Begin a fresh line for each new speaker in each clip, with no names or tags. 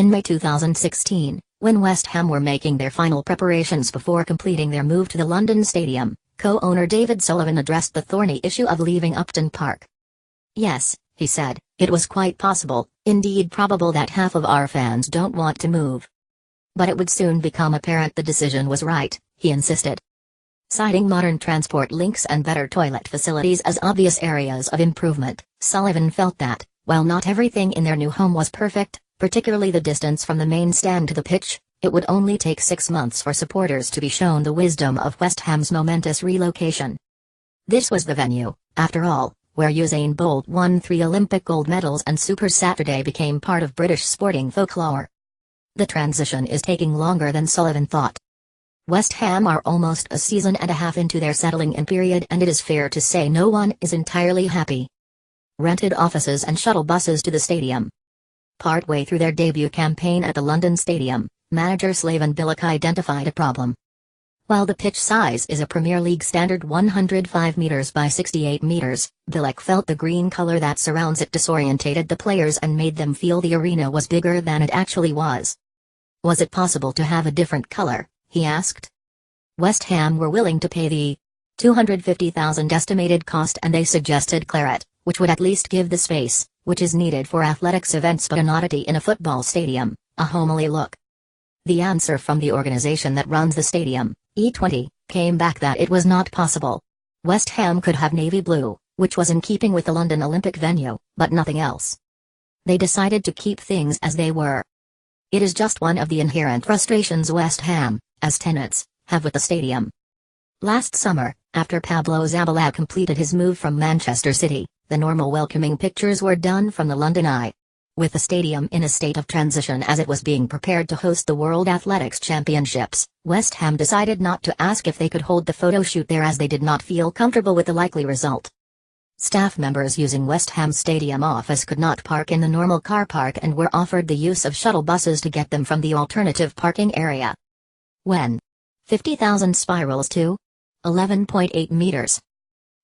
In May 2016, when West Ham were making their final preparations before completing their move to the London Stadium, co-owner David Sullivan addressed the thorny issue of leaving Upton Park. "Yes," he said, "it was quite possible, indeed probable, that half of our fans don't want to move. But it would soon become apparent the decision was right," he insisted. Citing modern transport links and better toilet facilities as obvious areas of improvement, Sullivan felt that, while not everything in their new home was perfect, particularly the distance from the main stand to the pitch, it would only take 6 months for supporters to be shown the wisdom of West Ham's momentous relocation. This was the venue, after all, where Usain Bolt won 3 Olympic gold medals and Super Saturday became part of British sporting folklore. The transition is taking longer than Sullivan thought. West Ham are almost a season and a half into their settling-in period, and it is fair to say no one is entirely happy. Rented offices and shuttle buses to the stadium. Partway through their debut campaign at the London Stadium, manager Slaven Bilic identified a problem. While the pitch size is a Premier League standard 105 meters by 68 meters, Bilic felt the green color that surrounds it disorientated the players and made them feel the arena was bigger than it actually was. Was it possible to have a different color, he asked. West Ham were willing to pay the $250,000 estimated cost, and they suggested claret, which would at least give the space, which is needed for athletics events but an oddity in a football stadium, a homely look. The answer from the organization that runs the stadium, E20, came back that it was not possible. West Ham could have navy blue, which was in keeping with the London Olympic venue, but nothing else. They decided to keep things as they were. It is just one of the inherent frustrations West Ham, as tenants, have with the stadium. Last summer, after Pablo Zabala completed his move from Manchester City, the normal welcoming pictures were done from the London Eye. With the stadium in a state of transition as it was being prepared to host the World Athletics Championships, West Ham decided not to ask if they could hold the photo shoot there as they did not feel comfortable with the likely result. Staff members using West Ham Stadium office could not park in the normal car park and were offered the use of shuttle buses to get them from the alternative parking area. When 50,000 spirals to 11.8 meters.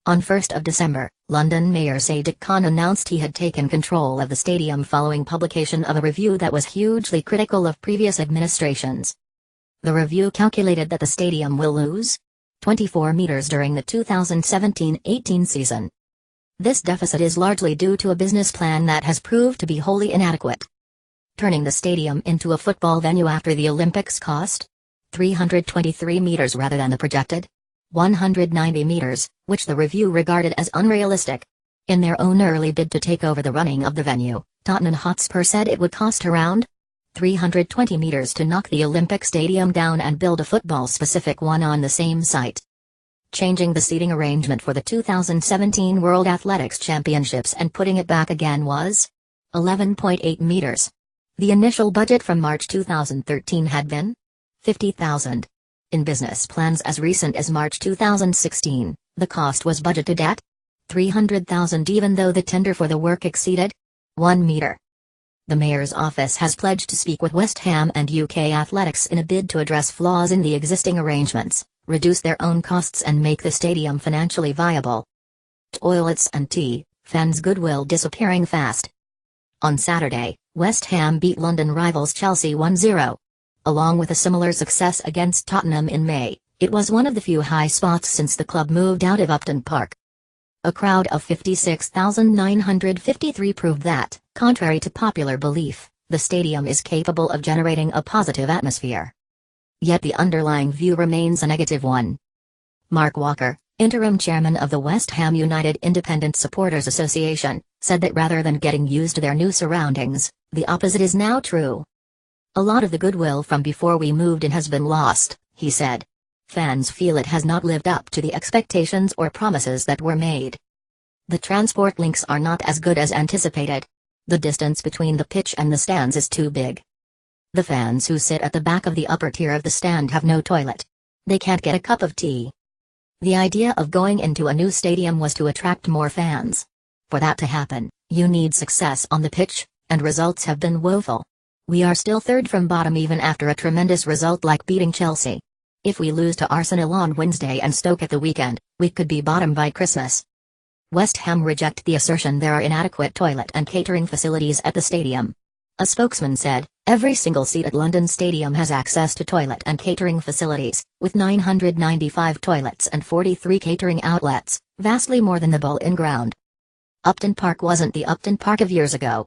On 1st of December, London Mayor Sadiq Khan announced he had taken control of the stadium following publication of a review that was hugely critical of previous administrations. The review calculated that the stadium will lose 24 meters during the 2017-18 season. This deficit is largely due to a business plan that has proved to be wholly inadequate. Turning the stadium into a football venue after the Olympics cost 323 meters rather than the projected 190 meters, which the review regarded as unrealistic. In their own early bid to take over the running of the venue, Tottenham Hotspur said it would cost around 320 meters to knock the Olympic Stadium down and build a football-specific one on the same site. Changing the seating arrangement for the 2017 World Athletics Championships and putting it back again was 11.8 meters. The initial budget from March 2013 had been 50,000. In business plans as recent as March 2016, the cost was budgeted at 300,000 even though the tender for the work exceeded 1 meter. The mayor's office has pledged to speak with West Ham and UK Athletics in a bid to address flaws in the existing arrangements, reduce their own costs and make the stadium financially viable. Toilets and tea, fans' goodwill disappearing fast. On Saturday, West Ham beat London rivals Chelsea 1-0. Along with a similar success against Tottenham in May, it was one of the few high spots since the club moved out of Upton Park. A crowd of 56,953 proved that, contrary to popular belief, the stadium is capable of generating a positive atmosphere. Yet the underlying view remains a negative one. Mark Walker, interim chairman of the West Ham United Independent Supporters Association, said that rather than getting used to their new surroundings, the opposite is now true. "A lot of the goodwill from before we moved in has been lost," he said. "Fans feel it has not lived up to the expectations or promises that were made. The transport links are not as good as anticipated. The distance between the pitch and the stands is too big. The fans who sit at the back of the upper tier of the stand have no toilet. They can't get a cup of tea." The idea of going into a new stadium was to attract more fans. For that to happen, you need success on the pitch, and results have been woeful. "We are still third from bottom even after a tremendous result like beating Chelsea. If we lose to Arsenal on Wednesday and Stoke at the weekend, we could be bottom by Christmas." West Ham reject the assertion there are inadequate toilet and catering facilities at the stadium. A spokesman said, Every single seat at London Stadium has access to toilet and catering facilities, with 995 toilets and 43 catering outlets, vastly more than the Bowl-in Ground. Upton Park wasn't the Upton Park of years ago.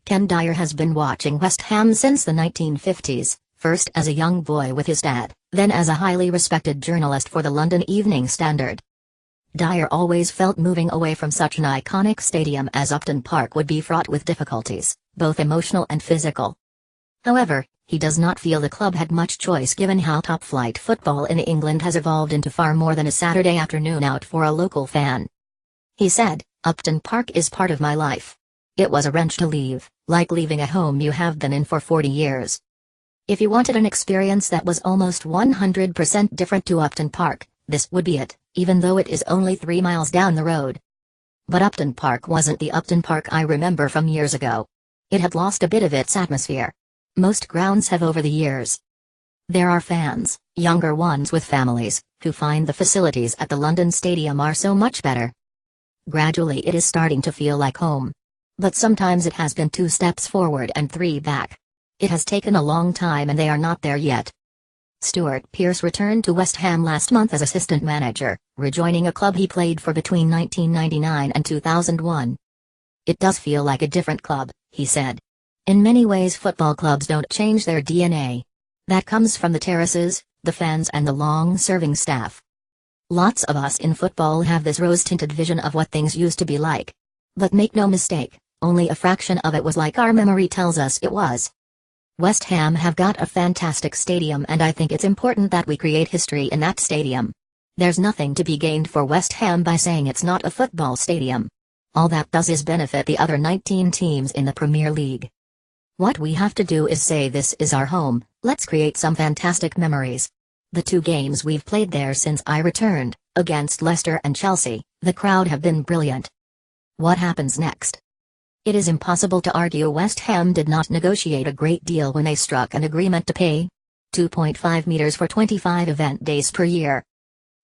Ken Dyer has been watching West Ham since the 1950s, first as a young boy with his dad, then as a highly respected journalist for the London Evening Standard. Dyer always felt moving away from such an iconic stadium as Upton Park would be fraught with difficulties, both emotional and physical. However, he does not feel the club had much choice given how top-flight football in England has evolved into far more than a Saturday afternoon out for a local fan. He said, "Upton Park is part of my life. It was a wrench to leave, like leaving a home you have been in for 40 years. If you wanted an experience that was almost 100% different to Upton Park, this would be it, even though it is only 3 miles down the road." But Upton Park wasn't the Upton Park I remember from years ago. It had lost a bit of its atmosphere. Most grounds have over the years. There are fans, younger ones with families, who find the facilities at the London Stadium are so much better. Gradually it is starting to feel like home. But sometimes it has been 2 steps forward and 3 back. It has taken a long time and they are not there yet. Stuart Pearce returned to West Ham last month as assistant manager, rejoining a club he played for between 1999 and 2001. "It does feel like a different club," he said. "In many ways football clubs don't change their DNA. That comes from the terraces, the fans and the long-serving staff. Lots of us in football have this rose-tinted vision of what things used to be like. But make no mistake, only a fraction of it was like our memory tells us it was. West Ham have got a fantastic stadium and I think it's important that we create history in that stadium. There's nothing to be gained for West Ham by saying it's not a football stadium. All that does is benefit the other 19 teams in the Premier League. What we have to do is say this is our home, let's create some fantastic memories. The 2 games we've played there since I returned, against Leicester and Chelsea, the crowd have been brilliant. What happens next? It is impossible to argue West Ham did not negotiate a great deal when they struck an agreement to pay 2.5 meters for 25 event days per year.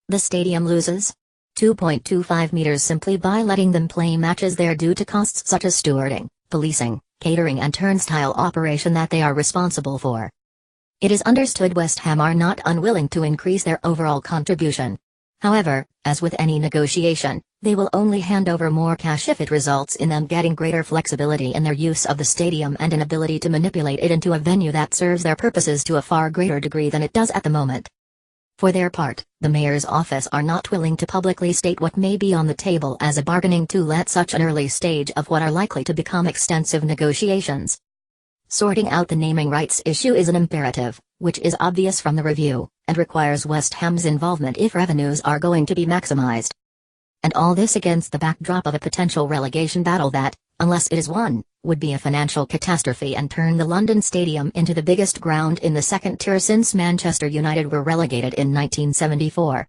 The stadium loses 2.25 meters simply by letting them play matches there due to costs such as stewarding, policing, catering and turnstile operation that they are responsible for. It is understood West Ham are not unwilling to increase their overall contribution. However, as with any negotiation, they will only hand over more cash if it results in them getting greater flexibility in their use of the stadium and an ability to manipulate it into a venue that serves their purposes to a far greater degree than it does at the moment. For their part, the mayor's office are not willing to publicly state what may be on the table as a bargaining tool at such an early stage of what are likely to become extensive negotiations. Sorting out the naming rights issue is an imperative, which is obvious from the review, and requires West Ham's involvement if revenues are going to be maximized. And all this against the backdrop of a potential relegation battle that, unless it is won, would be a financial catastrophe and turn the London Stadium into the biggest ground in the second tier since Manchester United were relegated in 1974.